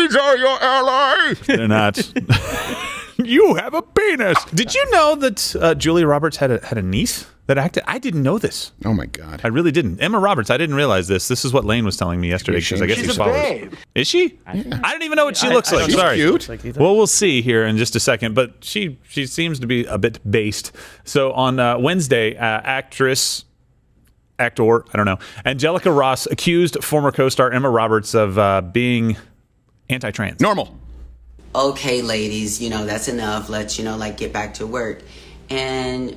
These are your allies. They're not. You have a penis. Did you know that Julia Roberts had a niece that acted? I didn't know this. Oh my God. I really didn't. Emma Roberts. I didn't realize this. This is what Lane was telling me yesterday because I guess She's he a follows. babe. Is she? I don't even know what she looks like. She's Sorry. cute. Well, we'll see here in just a second. But she seems to be a bit based. So on Wednesday, actor, I don't know, Angelica Ross accused former co-star Emma Roberts of being anti-trans. Normal. Okay, ladies, that's enough. Let's, get back to work. And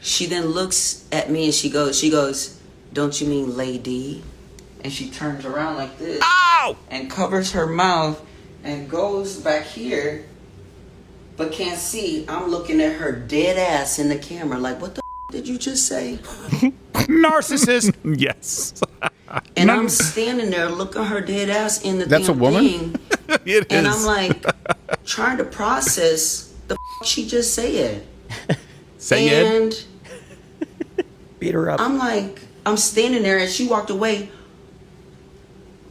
she then looks at me and she goes, don't you mean lady? And she turns around like this. Ow! And covers her mouth and goes back here, but can't see. I'm looking at her dead ass in the camera like, what the did you just say? Narcissist. Yes. And I'm standing there looking her dead ass in the That's damn a woman? thing. It And is. I'm like, trying to process the she just said. Say it. And Beat her up. I'm like, I'm standing there and she walked away.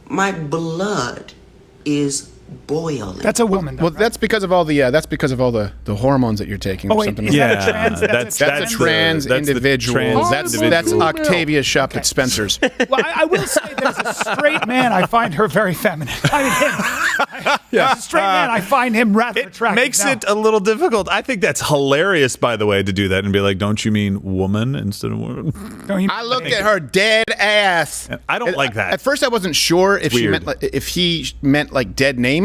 My blood is boiling. That's a woman. Though, Well, that's because of all the hormones that you're taking. Oh, or wait, something. is that a Yeah, trans? That's a trans individual. That's Octavia shop at Spencer's. Well, I will say that as a straight man, I find her very feminine. I mean, him. As a straight man, I find him rather attractive. Makes Now, it a little difficult. I think that's hilarious, by the way, to do that and be like, don't you mean woman instead of woman? don't you- I looked at her dead ass. I don't like that. At first, I wasn't sure if she Weird. meant if he meant like dead naming.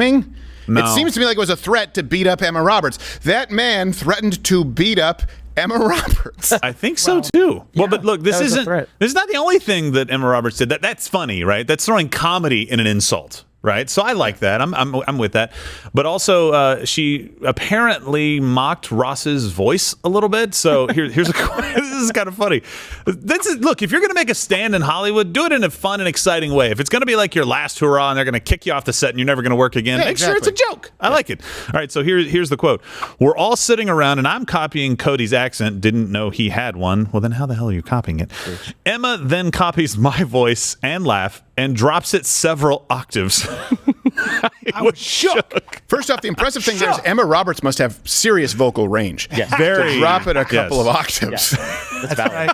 No. It seems to me like it was a threat to beat up Emma Roberts. That man threatened to beat up Emma Roberts. I think so too. Well, but look, this that was a isn't. threat. This is not the only thing that Emma Roberts did. That's funny, right? That's throwing comedy in an insult, right? So I like that. I'm with that. But also, she apparently mocked Ross's voice a little bit. So here's a. This is kind of funny. Look, if you're going to make a stand in Hollywood, do it in a fun and exciting way. If it's going to be like your last hurrah and they're going to kick you off the set and you're never going to work again, make sure it's a joke. I like it. All right, so here's the quote. We're all sitting around and I'm copying Cody's accent. Didn't know he had one. Well, then how the hell are you copying it? Emma then copies my voice and laugh and drops it several octaves. I was shook. First off, the impressive thing there is Emma Roberts must have serious vocal range. Yes. Very. To drop it a couple of octaves. That's valid.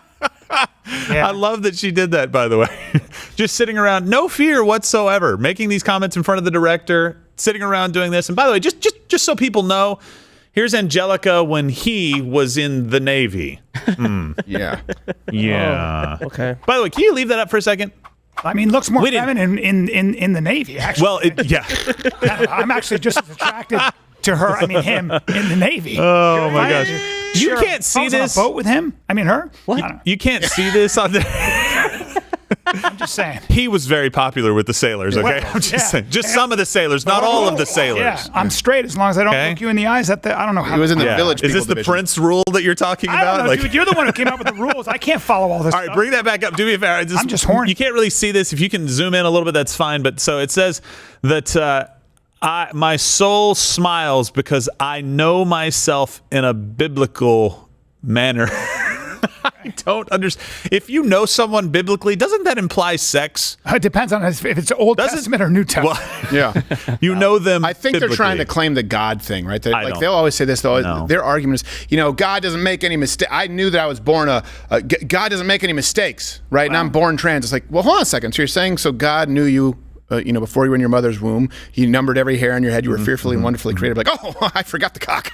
Yeah. I love that she did that, by the way. Just sitting around, no fear whatsoever, making these comments in front of the director, sitting around doing this. And by the way, just so people know, here's Angelica when he was in the Navy. Yeah. Yeah. Okay. By the way, can you leave that up for a second? I mean, looks more We didn't- feminine in the Navy, actually. Well, yeah. I'm actually just as attracted to her, him, in the Navy. Oh, my gosh. You Sure, can't if see I was on this. a boat with him? I mean, her? What? You can't see this on the. I'm just saying. He was very popular with the sailors, okay? Well, I'm just yeah. saying. Just some of the sailors, not all of the sailors. Yeah, I'm straight as long as I don't Okay. look you in the eyes. I don't know how. He was in the Yeah. village. Is this people the division. Prince rule that you're talking I about? don't know, dude. You're the one who came up with the rules. I can't follow all this All right, stuff. bring that back up. Do me a favor. I'm just horny. You can't really see this. If you can zoom in a little bit, that's fine. But so it says that my soul smiles because I know myself in a biblical manner. I don't understand. If you know someone biblically, doesn't that imply sex? It depends on if it's Old Does it- Testament or New Testament. Well, Yeah. you know them. I think they're trying to biblically. claim the God thing, right? I Like don't. they'll always say this. No. Their argument is, God doesn't make any mistake. I knew that I was born God doesn't make any mistakes, right? And I'm born trans. It's like, well, hold on a second. So you're saying God knew you, before you were in your mother's womb. He numbered every hair on your head. You were fearfully and wonderfully created. Like, oh, I forgot the cock.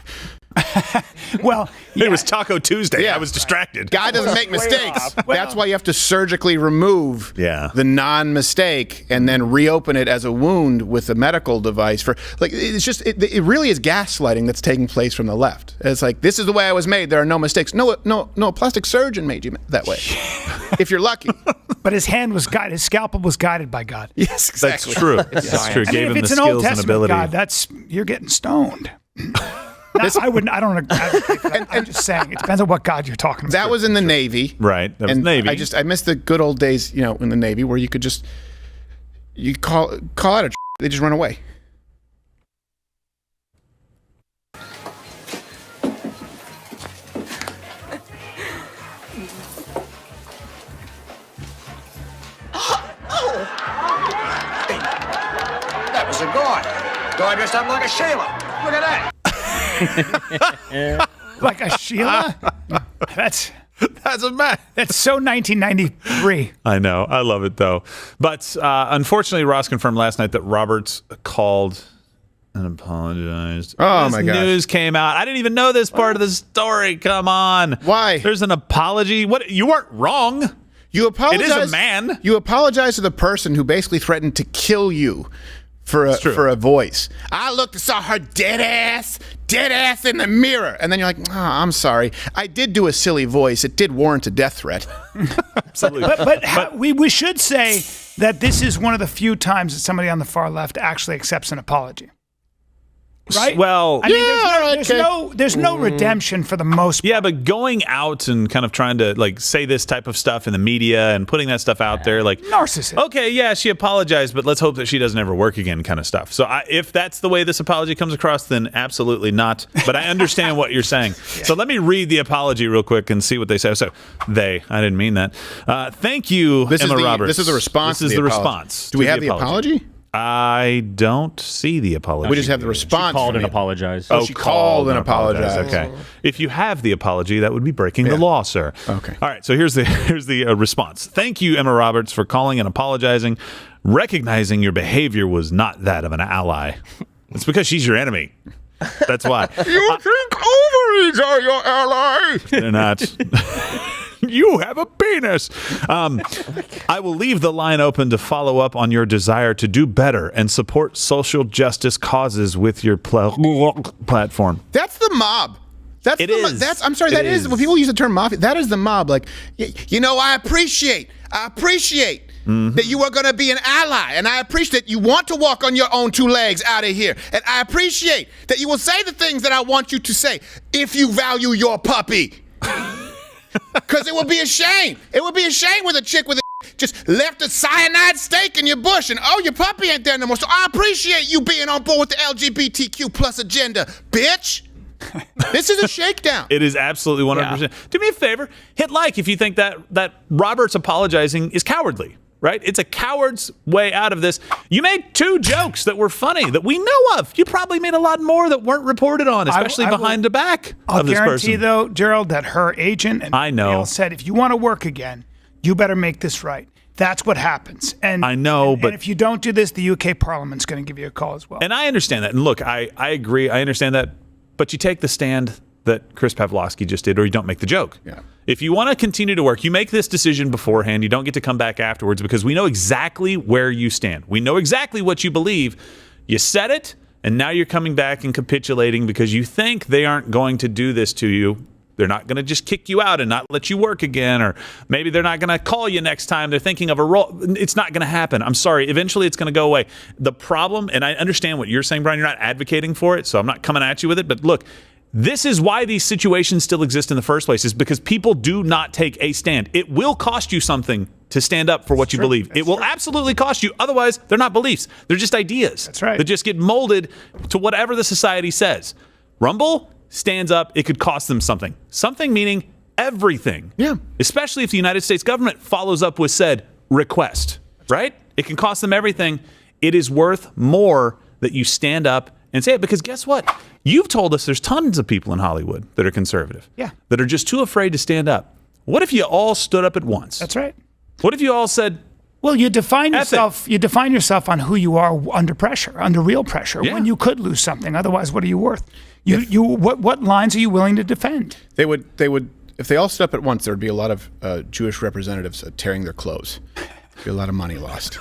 Well, It was Taco Tuesday. Yeah. I was distracted. God doesn't make mistakes. off. Well- That's why you have to surgically remove the non-mistake and then reopen it as a wound with a medical device. It's just it really is gaslighting that's taking place from the left. It's like, this is the way I was made. There are no mistakes. No, a plastic surgeon made you that way. If you're lucky. but his hand was guided. His scalpel was guided by God. Yes, exactly. That's true. That's true. I mean, Gave if him it's the an skills Old and Testament ability. God, you're getting stoned. I wouldn't. I don't advocate for that. I'm just saying it depends on what God you're talking about. That was in the Navy. Right. That was and Navy. I miss the good old days, in the Navy where you could just call out a they just run away. That was a gourd. Gourd dressed up like a Sheila. Look at that. Like a Sheila? That's a mess. That's so 1993. I know. I love it, though. But unfortunately, Ross confirmed last night that Roberts called and apologized. Oh, this my gosh. news came out. I didn't even know this part of the story. Come on. Why? There's an apology. What? You weren't wrong. You apologize. It is a man. You apologize to the person who basically threatened to kill you for a voice. I looked and saw her dead ass in the mirror, and then you're like, oh, I'm sorry. I did do a silly voice. It did warrant a death threat. Absolutely. But we should say that this is one of the few times that somebody on the far left actually accepts an apology. Right? Well, I mean, there's no redemption for the most part. Yeah, but going out and kind of trying to like say this type of stuff in the media and putting that stuff out there, like narcissist. Okay, yeah, she apologized, but let's hope that she doesn't ever work again, kind of stuff. So if that's the way this apology comes across, then absolutely not. But I understand what you're saying. Yeah. So let me read the apology real quick and see what they say. So I didn't mean that. Thank you, Emma Roberts. This is the response. This is the response. Do we have the apology? I don't see the apology. We just have the response. She called and apologized. Oh, she called and apologized. Okay. If you have the apology, that would be breaking the law, sir. Okay. All right. So here's the response. Thank you, Emma Roberts, for calling and apologizing, recognizing your behavior was not that of an ally. It's because she's your enemy. That's why. You think ovaries are your ally? They're not. You have a penis. I will leave the line open to follow up on your desire to do better and support social justice causes with your platform. That's the mob. That is when people use the term mafia. That is the mob. Like, I appreciate that you are going to be an ally, and I appreciate that you want to walk on your own two legs out of here, and I appreciate that you will say the things that I want you to say if you value your puppy. Because it would be a shame. It would be a shame with a chick with just left a cyanide steak in your bush and, your puppy ain't there no more. So I appreciate you being on board with the LGBTQ plus agenda, bitch. This is a shakedown. It is absolutely 100%. Yeah. Do me a favor. Hit like if you think that Robert's apologizing is cowardly. Right? It's a coward's way out of this. You made 2 jokes that were funny that we know of. You probably made a lot more that weren't reported on, especially behind the back of this person. I'll guarantee, though, Gerald, that her agent and Dale said, if you want to work again, you better make this right. That's what happens. And I know, but if you don't do this, the UK Parliament's going to give you a call as well. And I understand that. And look, I agree. I understand that. But you take the stand that Chris Pavlovsky just did, or you don't make the joke. Yeah. If you want to continue to work, you make this decision beforehand. You don't get to come back afterwards because we know exactly where you stand. We know exactly what you believe. You said it, and now you're coming back and capitulating because you think they aren't going to do this to you. They're not going to just kick you out and not let you work again, or maybe they're not going to call you next time. They're thinking of a role. It's not going to happen. I'm sorry. Eventually, it's going to go away. The problem, and I understand what you're saying, Brian, you're not advocating for it, so I'm not coming at you with it, but look, this is why these situations still exist in the first place, is because people do not take a stand. It will cost you something to stand up for what you believe. It will absolutely cost you. Otherwise, they're not beliefs. They're just ideas. That's right. They just get molded to whatever the society says. Rumble stands up. It could cost them something. Something meaning everything. Yeah. Especially if the United States government follows up with said request, right? It can cost them everything. It is worth more that you stand up and say it, because guess what? You've told us there's tons of people in Hollywood that are conservative. Yeah. That are just too afraid to stand up. What if you all stood up at once? That's right. What if you all said, well, you define yourself. You define yourself on who you are under pressure, under real pressure, when you could lose something. Otherwise, what are you worth? What lines are you willing to defend? They would. If they all stood up at once, there would be a lot of Jewish representatives tearing their clothes. There'd be a lot of money lost.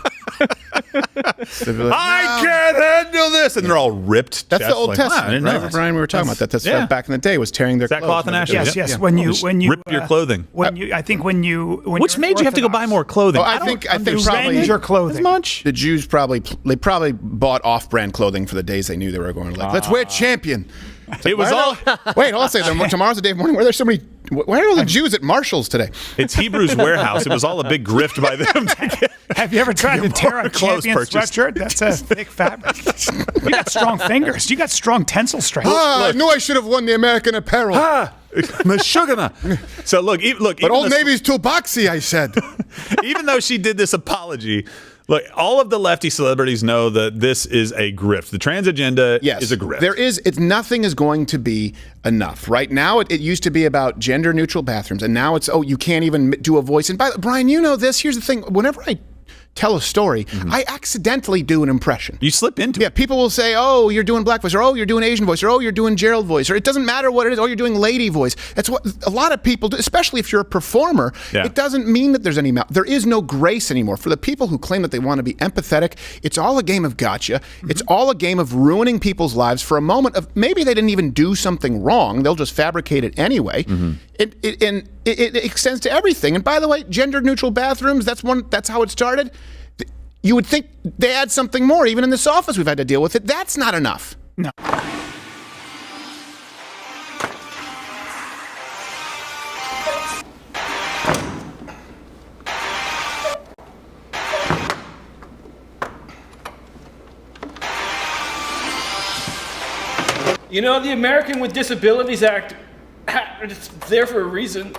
I can't handle this, and they're all ripped. That's the Old Testament, right, Brian? We were talking about that. That's back in the day, was tearing their sackcloth clothes. and ashes. Yes. Yeah. When you rip your clothing. Which made you have to go buy more clothing? I think probably your clothing. As much. The Jews probably bought off-brand clothing for the days they knew they were going to let's wear Champion. It was all. Wait, hold on a second. Tomorrow's the day of mourning. Why are there so many? Why are all the Jews at Marshall's today? It's Hebrews Warehouse. It was all a big grift by them. Have you ever tried to tear a Champion purchased. sweatshirt? That's a thick fabric. You got strong fingers. You got strong tensile strength. I knew I should have won the American Apparel. Meshugana. So look. But Old Navy's too boxy, I said. Even though she did this apology, Look, all of the lefty celebrities know that this is a grift. The trans agenda is a grift. Nothing is going to be enough. Right now, it used to be about gender-neutral bathrooms, and now it's, you can't even do a voice. And Brian, you know this. Here's the thing. Whenever I tell a story, I accidentally do an impression. You slip into it. Yeah, people will say, oh, you're doing black voice, or oh, you're doing Asian voice, or oh, you're doing Gerald voice, or it doesn't matter what it is, oh, you're doing lady voice. That's what a lot of people do, especially if you're a performer. Yeah. It doesn't mean that there's there is no grace anymore. For the people who claim that they want to be empathetic, it's all a game of gotcha. It's all a game of ruining people's lives for a moment of maybe they didn't even do something wrong. They'll just fabricate it anyway. It extends to everything. And by the way, gender-neutral bathrooms, that's how it started. You would think they add something more. Even in this office, we've had to deal with it. That's not enough. No. You know, the American with Disabilities Act, it's there for a reason.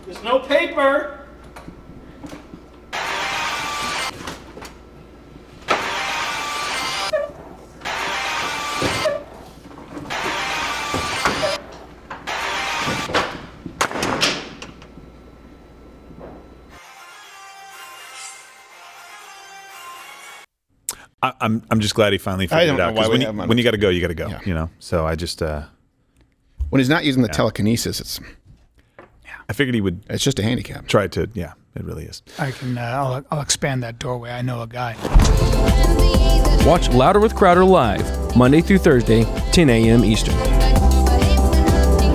There's no paper. I'm just glad he finally figured it out. Because when you got to go, you got to go. Yeah. You know. So I just when he's not using the telekinesis, it's. I figured he would. It's just a handicap. Try to. Yeah, it really is. I can. I'll expand that doorway. I know a guy. Watch Louder with Crowder live Monday through Thursday, 10 a.m. Eastern.